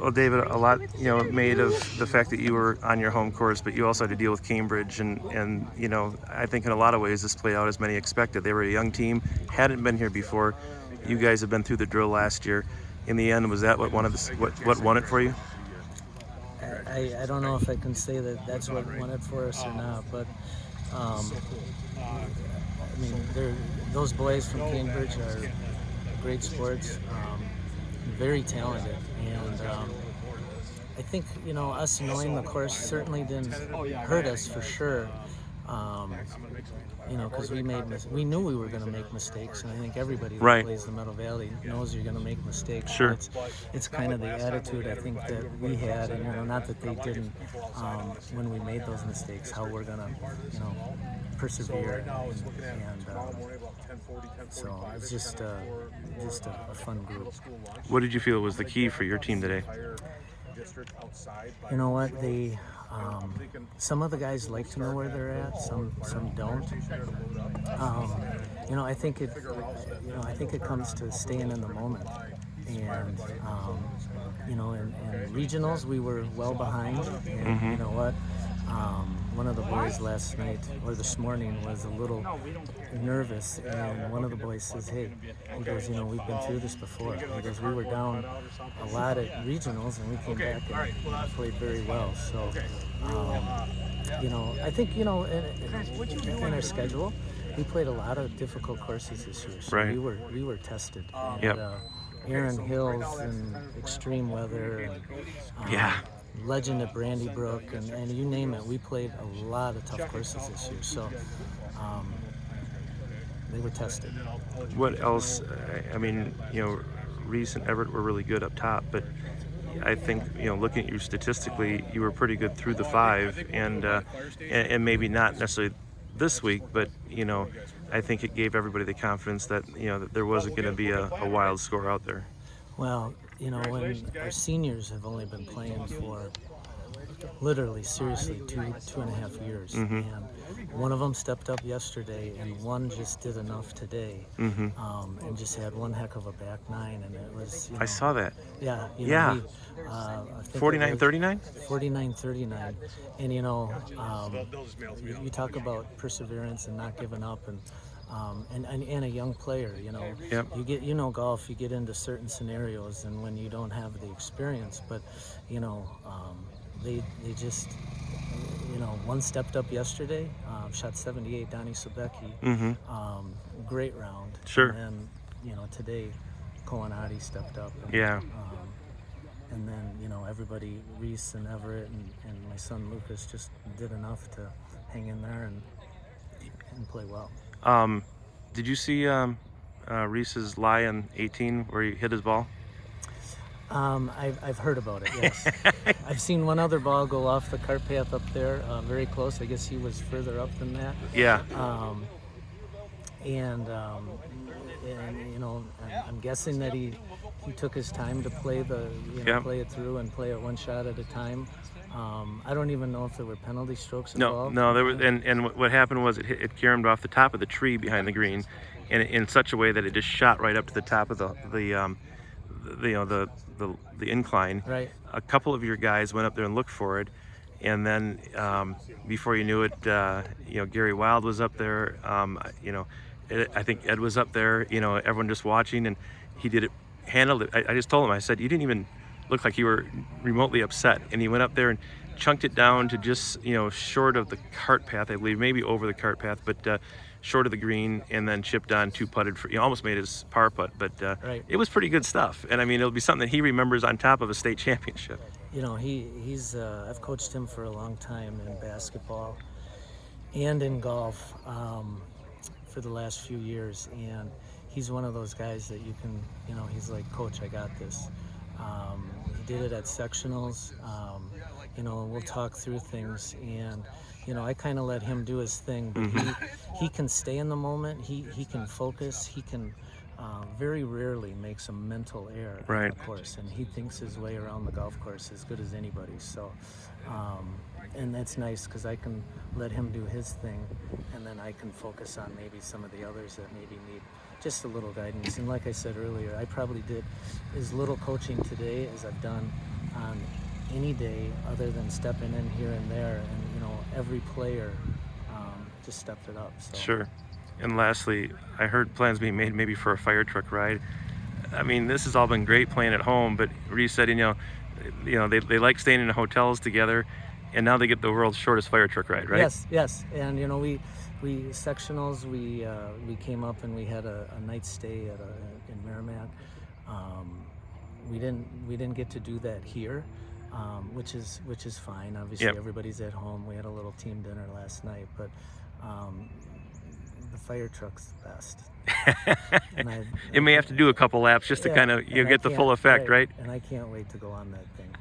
Well, David, a lot, made of the fact that you were on your home course, but you also had to deal with Cambridge, and I think in a lot of ways this played out as many expected. They were a young team, hadn't been here before. You guys have been through the drill last year. In the end, was that what won it for you? I don't know if I can say that that's what won it for us or not, but I mean, those boys from Cambridge are great sports, very talented, and I think us knowing the course certainly didn't hurt us for sure. Because we knew we were going to make mistakes, and I think everybody that Right. plays the Meadow Valley knows you're going to make mistakes. Sure. It's kind of the attitude I think that we had, and not that they didn't when we made those mistakes. How we're going to persevere, and so it's just a fun group. What did you feel was the key for your team today? You know what, some of the guys like to know where they're at, some don't. I think it comes to staying in the moment, and in regionals we were well behind, and you know what, one of the boys last night or this morning was a little nervous, and one of the boys says, hey, he goes, we've been through this before. He goes, we were down a lot at regionals and we came back and played very well. So I think in our schedule we played a lot of difficult courses this year, so right. we were tested, and Yep. Aaron Hills and extreme weather, and Yeah. Legend at Brandy Brook, and you name it. We played a lot of tough courses this year, so they were tested. What else? I mean, Reese and Everett were really good up top, but I think looking at you statistically, you were pretty good through the five, and maybe not necessarily this week, but I think it gave everybody the confidence that that there wasn't going to be a wild score out there. Well, when our seniors have only been playing for literally, seriously, two and a half years, and one of them stepped up yesterday, and one just did enough today, and just had one heck of a back nine, and it was. I saw that. Yeah. Yeah. 49-39. 49-39, and you talk about perseverance and not giving up, and a young player, Yep. you get golf, you get into certain scenarios, and when you don't have the experience, but they just one stepped up yesterday, shot 78, Donnie Sobecki, great round. Sure. And then today Koanati stepped up, and, Yeah. and then everybody, Reese and Everett and my son Lucas, just did enough to hang in there and play well. Did you see Reese's lie on 18 where he hit his ball? I've heard about it, yes. I've seen one other ball go off the cart path up there, very close. I guess he was further up than that. Yeah. I'm guessing that he took his time to play play it through and play it one shot at a time. I don't even know if there were penalty strokes involved. No, there was, and what happened was it caromed off the top of the tree behind the green, and in such a way that it just shot right up to the top of the incline. Right. A couple of your guys went up there and looked for it, and then before you knew it, Gary Wild was up there. I think Ed was up there. Everyone just watching, and he handled it. I just told him, I said, you didn't even look like you were remotely upset, and he went up there and chunked it down to just short of the cart path, I believe, maybe over the cart path, but short of the green, and then chipped on, two putted for, almost made his par putt, but right. It was pretty good stuff, and I mean it'll be something that he remembers on top of a state championship. He's I've coached him for a long time in basketball and in golf for the last few years, and he's one of those guys that you can, he's like, Coach, I got this. He did it at sectionals, we'll talk through things, and I kind of let him do his thing, but he can stay in the moment, he can focus, he can very rarely makes a mental error right. on the course, and he thinks his way around the golf course as good as anybody, so and that's nice because I can let him do his thing, and then I can focus on maybe some of the others that maybe need just a little guidance. And like I said earlier, I probably did as little coaching today as I've done on any day other than stepping in here and there, and every player just stepped it up. So. Sure. And lastly, I heard plans being made maybe for a fire truck ride. I mean, this has all been great playing at home, but Reese said, they like staying in hotels together, and now they get the world's shortest fire truck ride, right? Yes, and we sectionals, we came up and we had a night stay in Merrimack. We didn't get to do that here, which is fine. Obviously, Yep. everybody's at home. We had a little team dinner last night, but the fire truck's the best. It may have to do a couple laps just to kind of get the full effect, right? And I can't wait to go on that thing.